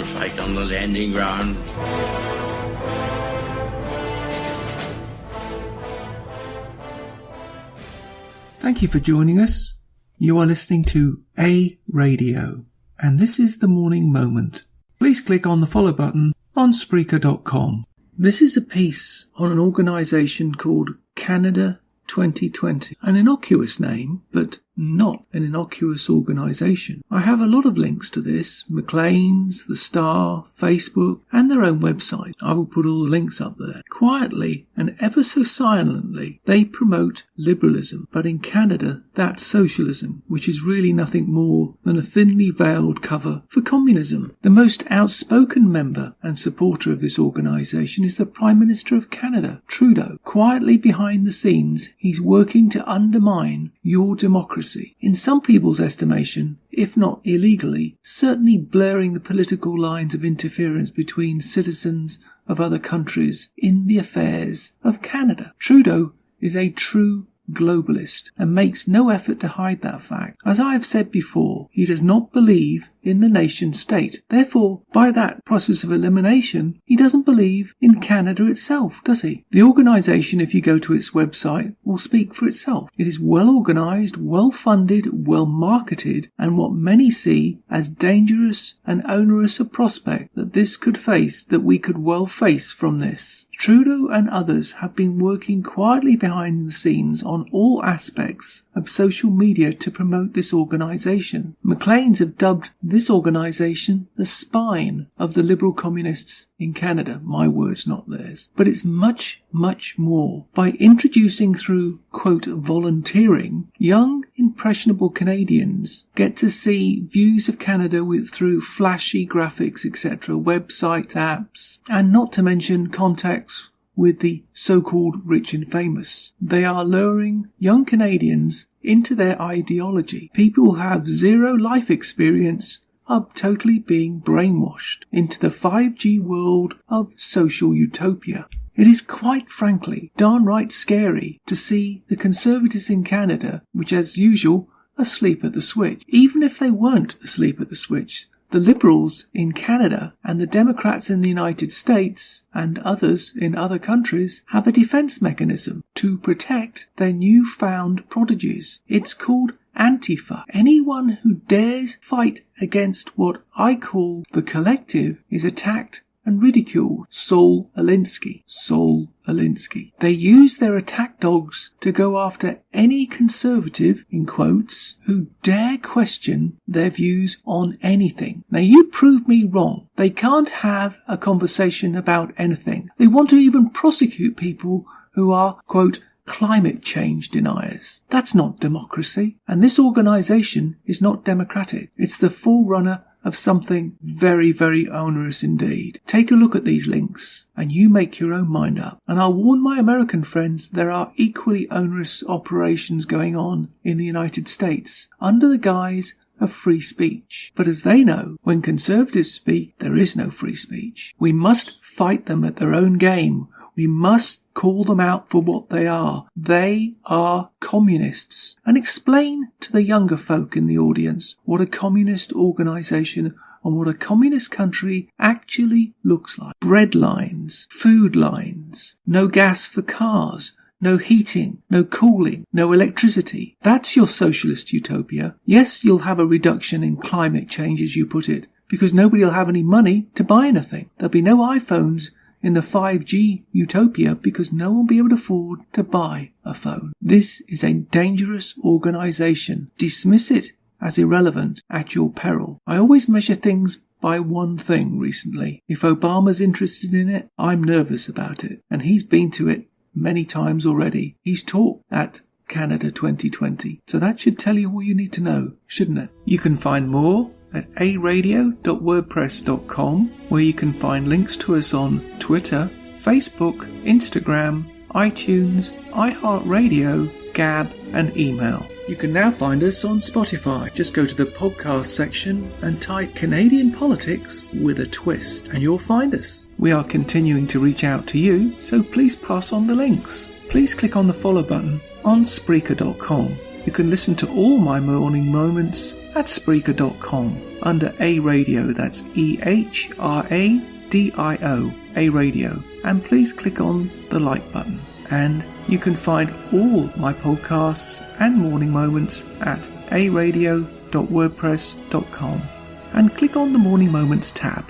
to fight on the landing ground. Thank you for joining us. You are listening to A Radio, and this is the Morning Moment. Please click on the follow button on Spreaker.com. This is a piece on an organisation called Canada 2020. An innocuous name, but not an innocuous organisation. I have a lot of links to this: Maclean's, The Star, Facebook, and their own website. I will put all the links up there. Quietly and ever so silently, they promote liberalism, but in Canada, that's socialism, which is really nothing more than a thinly veiled cover for communism. The most outspoken member and supporter of this organisation is the Prime Minister of Canada, Trudeau. Quietly behind the scenes, he's working to undermine your democracy. In some people's estimation, if not illegally, certainly blurring the political lines of interference between citizens of other countries in the affairs of Canada. Trudeau is a true globalist and makes no effort to hide that fact. As I have said before, he does not believe in the nation state. Therefore, by that process of elimination, he doesn't believe in Canada itself, does he? The organisation, if you go to its website, will speak for itself. It is well organised, well funded, well marketed, and what many see as dangerous and onerous a prospect that this could face, that we could well face from this. Trudeau and others have been working quietly behind the scenes on all aspects of social media to promote this organisation. Maclean's have dubbed this organisation the spine of the Liberal Communists in Canada. My words, not theirs. But it's much, much more. By introducing through, quote, volunteering, young, impressionable Canadians get to see views of Canada through flashy graphics, etc., websites, apps, and not to mention contacts with the so-called rich and famous. They are luring young Canadians into their ideology. People who have zero life experience are totally being brainwashed into the 5G world of social utopia. It is quite frankly downright scary to see the Conservatives in Canada, which as usual are asleep at the switch. Even if they weren't asleep at the switch, the Liberals in Canada and the Democrats in the United States and others in other countries have a defence mechanism to protect their newfound prodigies. It's called Antifa. Anyone who dares fight against what I call the collective is attacked and ridiculed. Saul Alinsky. They use their attack dogs to go after any conservative, in quotes, who dare question their views on anything. Now you prove me wrong. They can't have a conversation about anything. They want to even prosecute people who are, quote, climate change deniers. That's not democracy. And this organisation is not democratic. It's the forerunner of something very, very onerous indeed. Take a look at these links and you make your own mind up. And I'll warn my American friends, there are equally onerous operations going on in the United States under the guise of free speech. But as they know, when conservatives speak, there is no free speech. We must fight them at their own game. We must call them out for what they are. They are communists. And explain to the younger folk in the audience what a communist organisation and what a communist country actually looks like. Bread lines, food lines, no gas for cars, no heating, no cooling, no electricity. That's your socialist utopia. Yes, you'll have a reduction in climate change, as you put it, because nobody will have any money to buy anything. There'll be no iPhones in the 5G utopia because no one will be able to afford to buy a phone. This is a dangerous organisation. Dismiss it as irrelevant at your peril. I always measure things by one thing recently. If Obama's interested in it, I'm nervous about it. And he's been to it many times already. He's talked at Canada 2020. So that should tell you all you need to know, shouldn't it? You can find more at aradio.wordpress.com, where you can find links to us on Twitter, Facebook, Instagram, iTunes, iHeartRadio, Gab and email. You can now find us on Spotify. Just go to the podcast section and type Canadian Politics with a Twist and you'll find us. We are continuing to reach out to you, so please pass on the links. Please click on the follow button on Spreaker.com. You can listen to all my morning moments at Spreaker.com under A Radio, that's EHRADIO, A Radio, and please click on the like button. And you can find all my podcasts and morning moments at aradio.wordpress.com and click on the Morning Moments tab.